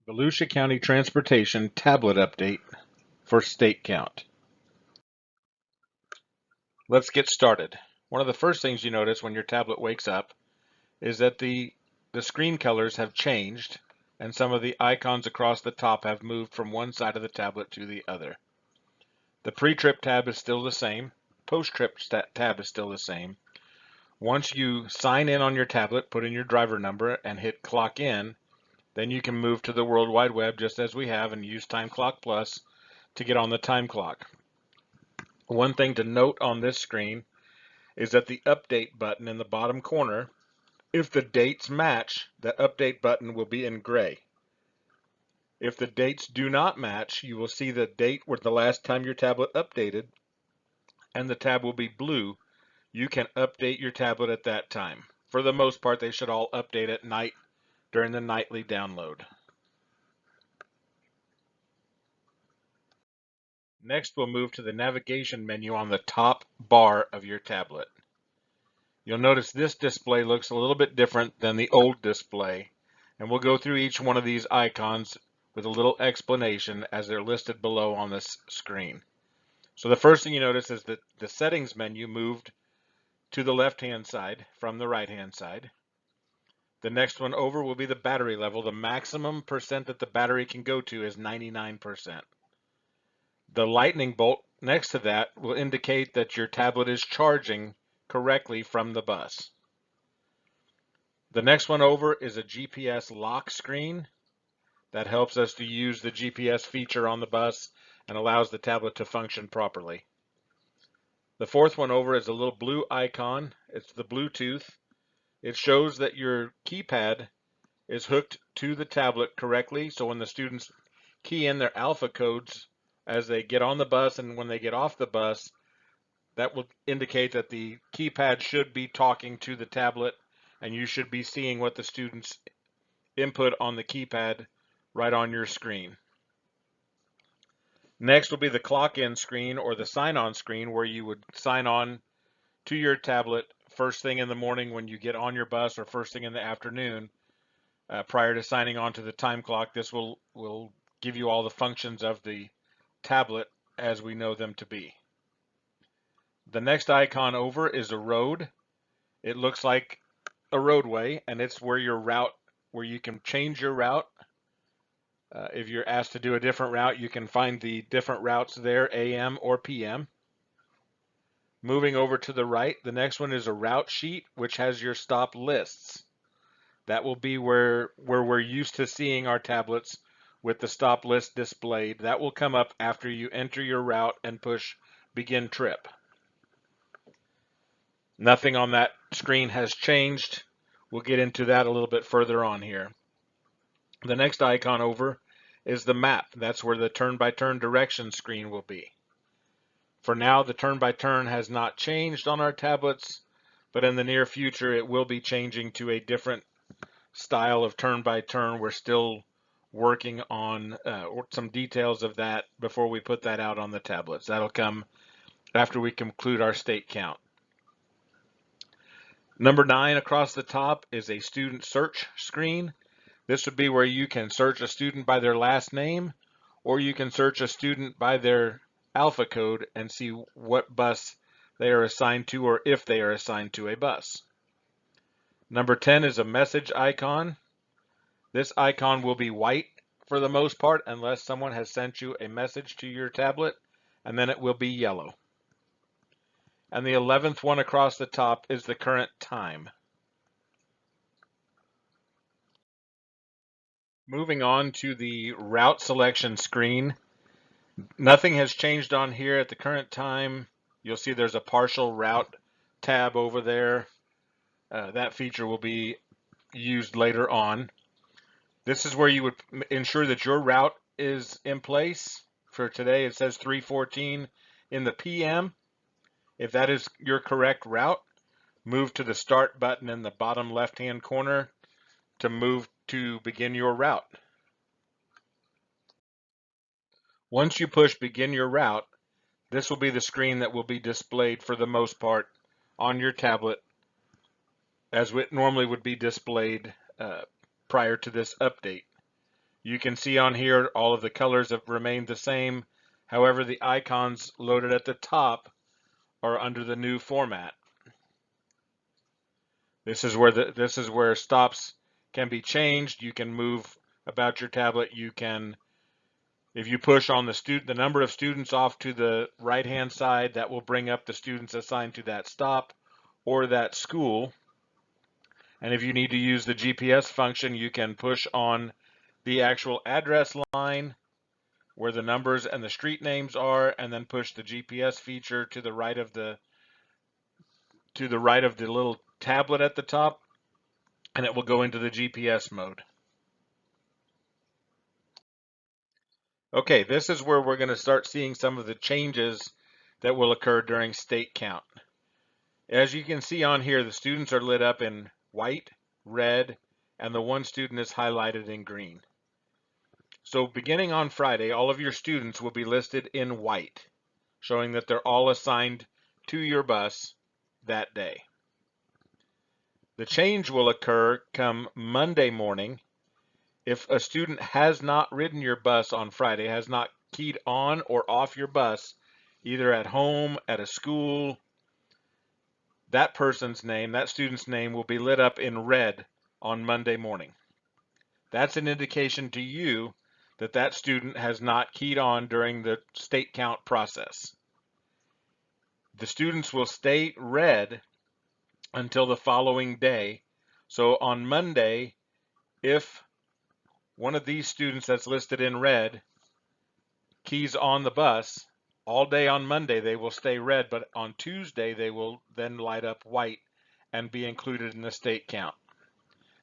Volusia County Transportation Tablet Update for State Count. Let's get started. One of the first things you notice when your tablet wakes up is that the screen colors have changed and some of the icons across the top have moved from one side of the tablet to the other. The pre-trip tab is still the same. Post-trip tab is still the same. Once you sign in on your tablet, put in your driver number and hit clock in, then you can move to the World Wide Web just as we have and use Time Clock Plus to get on the time clock. One thing to note on this screen is that the update button in the bottom corner, if the dates match, the update button will be in gray. If the dates do not match, you will see the date where the last time your tablet updated and the tab will be blue. You can update your tablet at that time. For the most part, they should all update at night during the nightly download. Next, we'll move to the navigation menu on the top bar of your tablet. You'll notice this display looks a little bit different than the old display, and we'll go through each one of these icons with a little explanation as they're listed below on this screen. So the first thing you notice is that the settings menu moved to the left-hand side from the right-hand side. The next one over will be the battery level. The maximum percent that the battery can go to is 99%. The lightning bolt next to that will indicate that your tablet is charging correctly from the bus. The next one over is a GPS lock screen that helps us to use the GPS feature on the bus and allows the tablet to function properly. The fourth one over is a little blue icon. It's the Bluetooth. It shows that your keypad is hooked to the tablet correctly, so when the students key in their alpha codes as they get on the bus and when they get off the bus, that will indicate that the keypad should be talking to the tablet and you should be seeing what the students input on the keypad right on your screen. Next will be the clock in screen or the sign on screen where you would sign on to your tablet first thing in the morning when you get on your bus or first thing in the afternoon prior to signing on to the time clock. This will give you all the functions of the tablet as we know them to be. The next icon over is a road. It looks like a roadway, and it's where you can change your route. If you're asked to do a different route, you can find the different routes there, AM or PM. Moving over to the right, the next one is a route sheet, which has your stop lists. That will be where we're used to seeing our tablets with the stop list displayed. That will come up after you enter your route and push begin trip. Nothing on that screen has changed. We'll get into that a little bit further on here. The next icon over is the map. That's where the turn-by-turn direction screen will be. For now, the turn-by-turn has not changed on our tablets, but in the near future, it will be changing to a different style of turn-by-turn. We're still working on some details of that before we put that out on the tablets. That'll come after we conclude our state count. Number 9 across the top is a student search screen. This would be where you can search a student by their last name, or you can search a student by their alpha code and see what bus they are assigned to or if they are assigned to a bus. Number 10 is a message icon. This icon will be white for the most part unless someone has sent you a message to your tablet, and then it will be yellow. And the 11th one across the top is the current time. Moving on to the route selection screen. Nothing has changed on here at the current time. You'll see there's a partial route tab over there. That feature will be used later on. This is where you would ensure that your route is in place. For today, it says 3:14 in the PM. If that is your correct route, move to the start button in the bottom left-hand corner to move to begin your route. Once you push begin your route, this will be the screen that will be displayed for the most part on your tablet as it normally would be displayed prior to this update. You can see on here all of the colors have remained the same. However, the icons loaded at the top are under the new format. This is where stops can be changed. You can move about your tablet. You can, if you push on the number of students off to the right-hand side, that will bring up the students assigned to that stop or that school. And if you need to use the GPS function, you can push on the actual address line where the numbers and the street names are, and then push the GPS feature to the right of the little tablet at the top, and it will go into the GPS mode. Okay, this is where we're going to start seeing some of the changes that will occur during state count. As you can see on here, the students are lit up in white, red, and the one student is highlighted in green. So beginning on Friday, all of your students will be listed in white, showing that they're all assigned to your bus that day. The change will occur come Monday morning. If a student has not ridden your bus on Friday, has not keyed on or off your bus, either at home, at a school, that student's name will be lit up in red on Monday morning. That's an indication to you that that student has not keyed on during the state count process. The students will stay red until the following day. So on Monday, if one of these students that's listed in red keys on the bus, all day on Monday they will stay red, but on Tuesday they will then light up white and be included in the state count.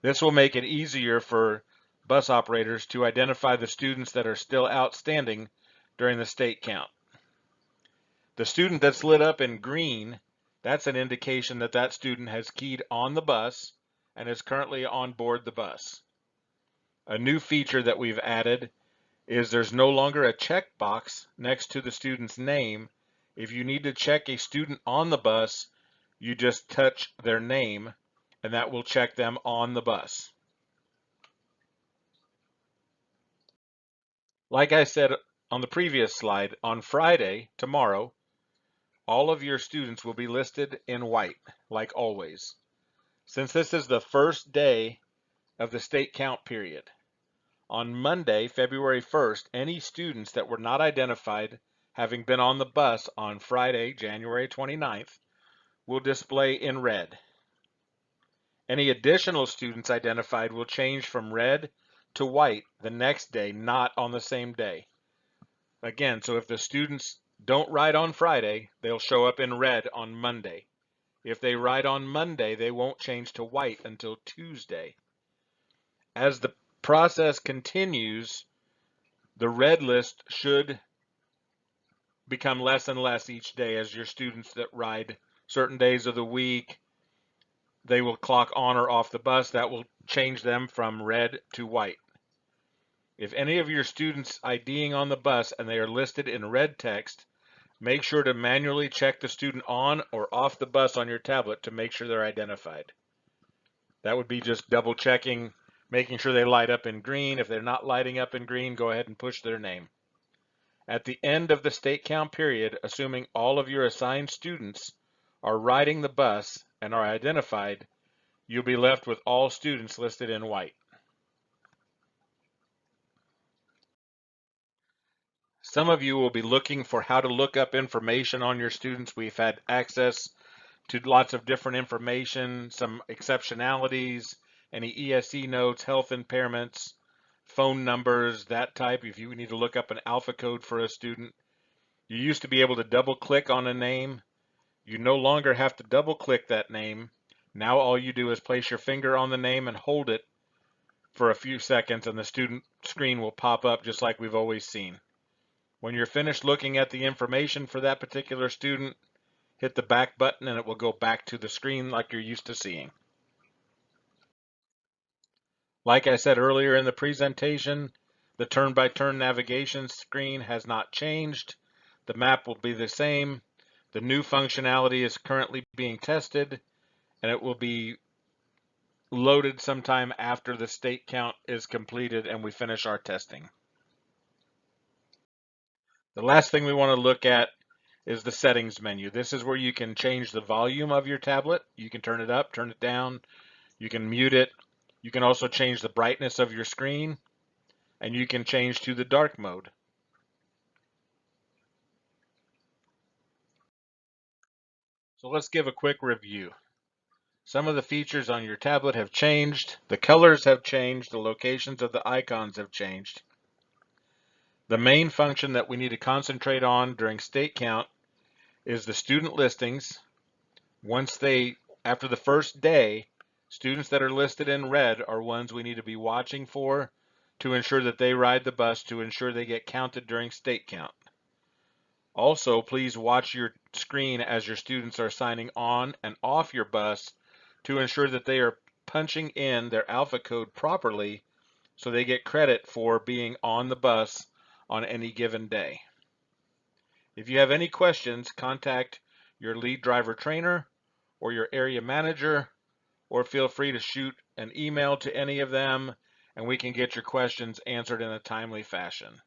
This will make it easier for bus operators to identify the students that are still outstanding during the state count. The student that's lit up in green, that's an indication that that student has keyed on the bus and is currently on board the bus. A new feature that we've added is there's no longer a checkbox next to the student's name. If you need to check a student on the bus, you just touch their name and that will check them on the bus. Like I said on the previous slide, on Friday, tomorrow, all of your students will be listed in white, like always. Since this is the first day of the state count period, on Monday, February 1st, any students that were not identified having been on the bus on Friday, January 29th, will display in red. Any additional students identified will change from red to white the next day, not on the same day. Again, so if the students don't ride on Friday, they'll show up in red on Monday. If they ride on Monday, they won't change to white until Tuesday. As the process continues, the red list should become less and less each day as your students that ride certain days of the week, they will clock on or off the bus. That will change them from red to white. If any of your students IDing on the bus and they are listed in red text, make sure to manually check the student on or off the bus on your tablet to make sure they're identified. That would be just double checking, making sure they light up in green. If they're not lighting up in green, go ahead and push their name. At the end of the state count period, assuming all of your assigned students are riding the bus and are identified, you'll be left with all students listed in white. Some of you will be looking for how to look up information on your students. We've had access to lots of different information, some exceptionalities, any ESE notes, health impairments, phone numbers, that type. If you need to look up an alpha code for a student, you used to be able to double click on a name. You no longer have to double click that name. Now all you do is place your finger on the name and hold it for a few seconds and the student screen will pop up just like we've always seen. When you're finished looking at the information for that particular student, hit the back button and it will go back to the screen like you're used to seeing. Like I said earlier in the presentation, the turn-by-turn navigation screen has not changed. The map will be the same. The new functionality is currently being tested and it will be loaded sometime after the state count is completed and we finish our testing. The last thing we want to look at is the settings menu. This is where you can change the volume of your tablet. You can turn it up, turn it down, you can mute it. You can also change the brightness of your screen, and you can change to the dark mode. So let's give a quick review. Some of the features on your tablet have changed, the colors have changed, the locations of the icons have changed. The main function that we need to concentrate on during state count is the student listings. After the first day, students that are listed in red are ones we need to be watching for to ensure that they ride the bus, to ensure they get counted during state count. Also, please watch your screen as your students are signing on and off your bus to ensure that they are punching in their alpha code properly so they get credit for being on the bus on any given day. If you have any questions, contact your lead driver trainer or your area manager, or feel free to shoot an email to any of them and we can get your questions answered in a timely fashion.